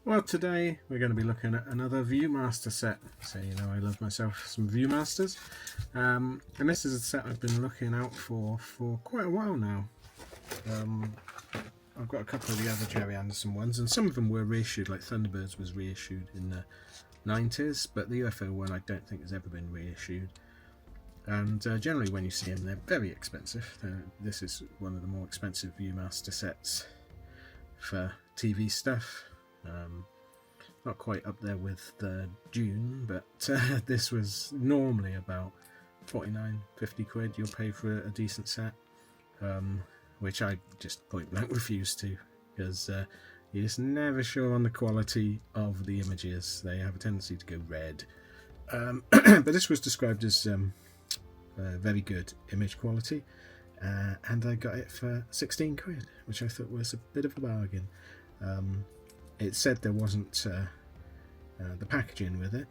Well, today we're going to be looking at another Viewmaster set. So, you know, I love myself some Viewmasters. And this is a set I've been looking out for quite a while now. I've got a couple of the other Gerry Anderson ones, and some of them were reissued, like Thunderbirds was reissued in the 90s, but the UFO one I don't think has ever been reissued. And generally when you see them, they're very expensive. This is one of the more expensive Viewmaster sets for TV stuff. Not quite up there with the Dune, but this was normally about 49-50 quid you'll pay for a decent set, which I just point blank refuse to, because you're just never sure on the quality of the images. They have a tendency to go red, but this was described as very good image quality, and I got it for 16 quid, which I thought was a bit of a bargain. It said there wasn't the packaging with it,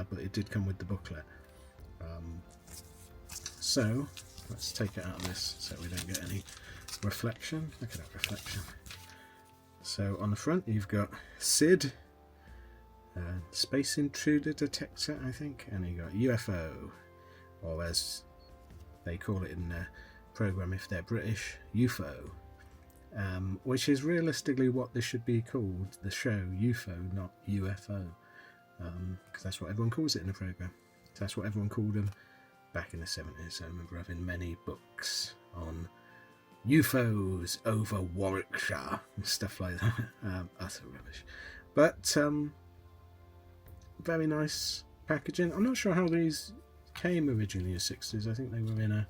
but it did come with the booklet. So let's take it out of this so we don't get any reflection. Look at that reflection. So on the front you've got SID, Space Intruder Detector, I think, and you got UFO, or as they call it in the program if they're British, UFO. Which is realistically what this should be called, the show UFO, not UFO, because that's what everyone calls it in the programme. That's what everyone called them back in the 70s. I remember having many books on UFOs over Warwickshire and stuff like that. Utter rubbish. But very nice packaging. I'm not sure how these came originally as 60s. I think they were in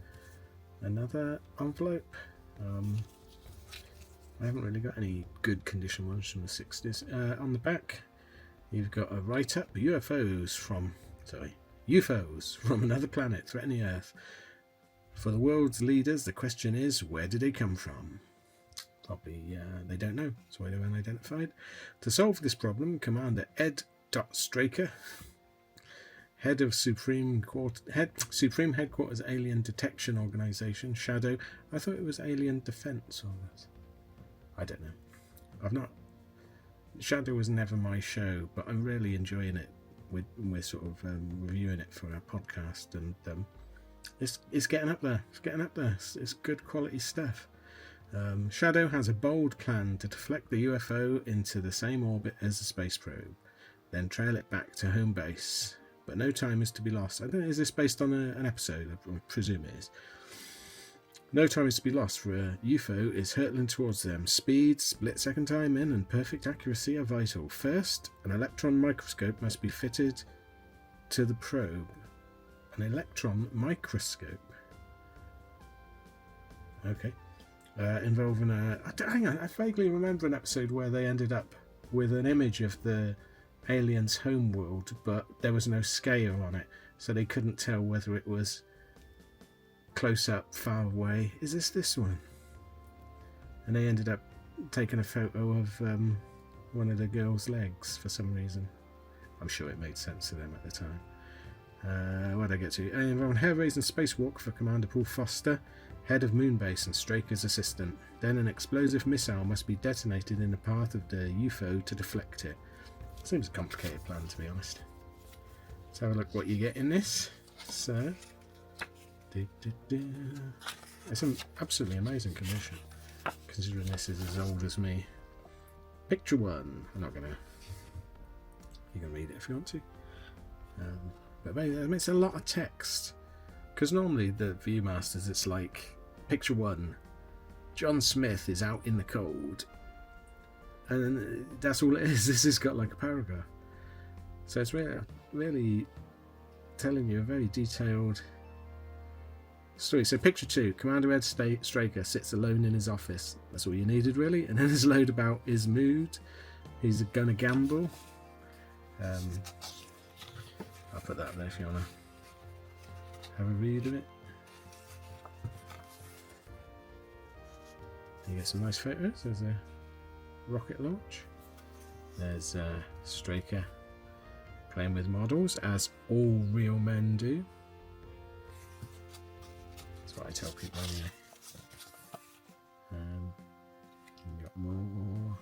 another envelope. I haven't really got any good condition ones from the 60s. On the back, you've got a write-up: UFOs from another planet threatening Earth. For the world's leaders, the question is, where did they come from? Probably they don't know, so they were unidentified. To solve this problem, Commander Ed Straker, head of Supreme Headquarters Alien Detection Organization, Shadow. I thought it was Alien Defense or that. I don't know. Shadow was never my show, but I'm really enjoying it. We're sort of reviewing it for our podcast, and it's getting up there. It's getting up there. It's good quality stuff. Shadow has a bold plan to deflect the UFO into the same orbit as the space probe, then trail it back to home base. But no time is to be lost. I don't know, is this based on an episode? I presume it is. No time is to be lost, for a UFO is hurtling towards them. Speed, split-second timing, and perfect accuracy are vital. First, an electron microscope must be fitted to the probe. An electron microscope? Okay. Involving hang on, I vaguely remember an episode where they ended up with an image of the aliens' homeworld, but there was no scale on it, so they couldn't tell whether it was close up, far away. Is this one? And they ended up taking a photo of one of the girl's legs for some reason. I'm sure it made sense to them at the time. Where did I get to? Involving hair-raising spacewalk for Commander Paul Foster, head of Moonbase and Straker's assistant. Then an explosive missile must be detonated in the path of the UFO to deflect it. Seems a complicated plan, to be honest. Let's have a look what you get in this. So it's an absolutely amazing condition, considering this is as old as me. Picture one. I'm not gonna. You can read it if you want to. But it makes a lot of text, because normally the Viewmasters, it's like picture one: John Smith is out in the cold, and that's all it is. This has got like a paragraph, so it's really telling you a very detailed story. So picture two: Commander Ed Straker sits alone in his office. That's all you needed, really. And then there's a load about his mood. He's gonna gamble. I'll put that there if you wanna have a read of it. You get some nice photos. There's a rocket launch. There's Straker playing with models, as all real men do. What I tell people anyway. You got more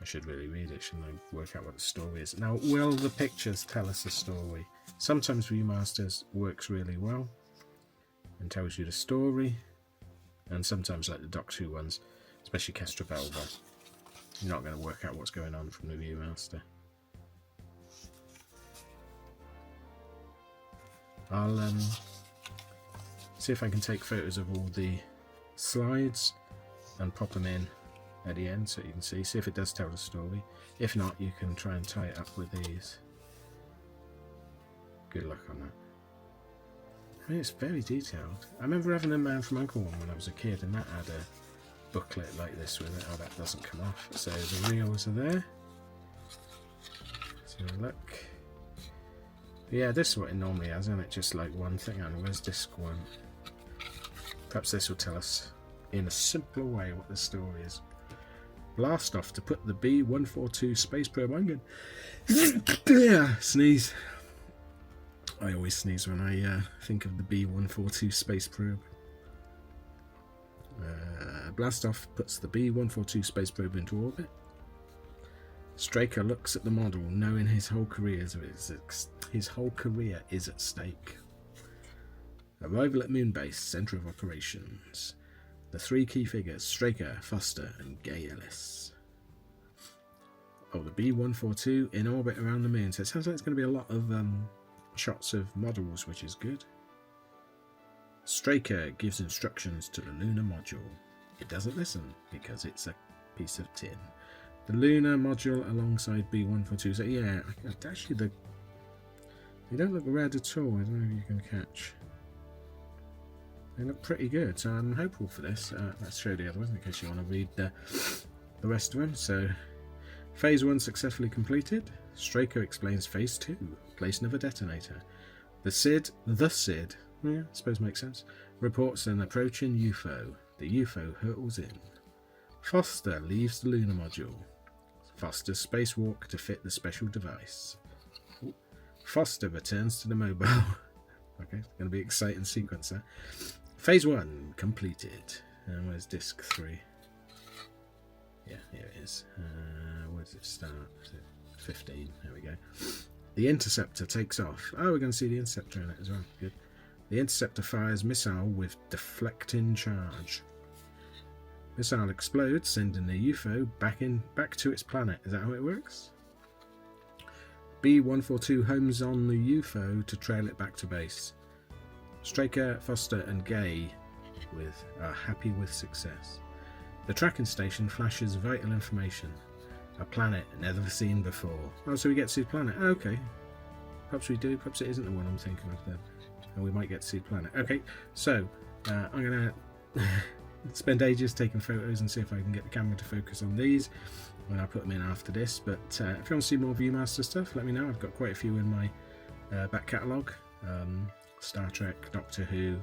should really read it, shouldn't I? Work out what the story is. Now, will the pictures tell us the story? Sometimes Viewmasters works really well and tells you the story, and sometimes, like the Doctor Who ones, especially Castrovalva, you're not going to work out what's going on from the Viewmaster. I'll see if I can take photos of all the slides and pop them in at the end so you can see if it does tell the story. If not, you can try and tie it up with these. Good luck on that. I mean, it's very detailed. I remember having a Man from U.N.C.L.E. one when I was a kid, and that had a booklet like this with it. Oh, that doesn't come off. So the reels are there. So look. Yeah, this is what it normally has, isn't it? Just like one thing. And where's disc one? Perhaps this will tell us in a simpler way what the story is. Blast off to put the B-142 space probe. I'm going sneeze. I always sneeze when I think of the B-142 space probe. Blast off puts the B-142 space probe into orbit. Straker looks at the model, knowing his whole career is at stake. Arrival at Moonbase, Centre of Operations. The three key figures, Straker, Foster and Gay Ellis. Oh, the B-142 in orbit around the moon. So it sounds like it's going to be a lot of shots of models, which is good. Straker gives instructions to the lunar module. It doesn't listen because it's a piece of tin. The lunar module alongside B-142. So yeah, actually they don't look red at all. I don't know if you can catch. They look pretty good, so I'm hopeful for this. Let's show the other ones in case you want to read the rest of them. So, Phase 1 successfully completed. Straker explains Phase 2, placing of a detonator. The SID, yeah, I suppose makes sense, reports an approaching UFO. The UFO hurtles in. Foster leaves the lunar module. Foster's spacewalk to fit the special device. Foster returns to the mobile. Okay, it's going to be an exciting sequence there. Phase 1 completed. And where's disc 3? Yeah, here it is. Where does it start? Is it 15? There we go. The interceptor takes off. Oh, we're going to see the interceptor in it as well. Good. The interceptor fires missile with deflecting charge. Missile explodes, sending the UFO back to its planet. Is that how it works? B-142 homes on the UFO to trail it back to base. Straker, Foster and Gay are happy with success. The tracking station flashes vital information. A planet never seen before. Oh, so we get to see the planet. Oh, okay. Perhaps we do. Perhaps it isn't the one I'm thinking of then. And we might get to see the planet. Okay, so I'm going to spend ages taking photos and see if I can get the camera to focus on these when I put them in after this. But if you want to see more Viewmaster stuff, let me know. I've got quite a few in my back catalogue. Star Trek, Doctor Who,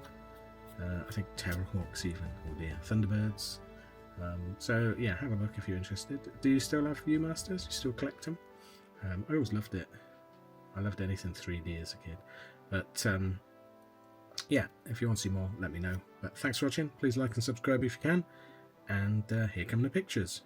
I think Terrorhawks even, or the Thunderbirds. So yeah, have a look if you're interested. Do you still have Viewmasters? Do you still collect them? I always loved it. I loved anything 3D as a kid. But yeah, if you want to see more, let me know. But thanks for watching. Please like and subscribe if you can. And here come the pictures.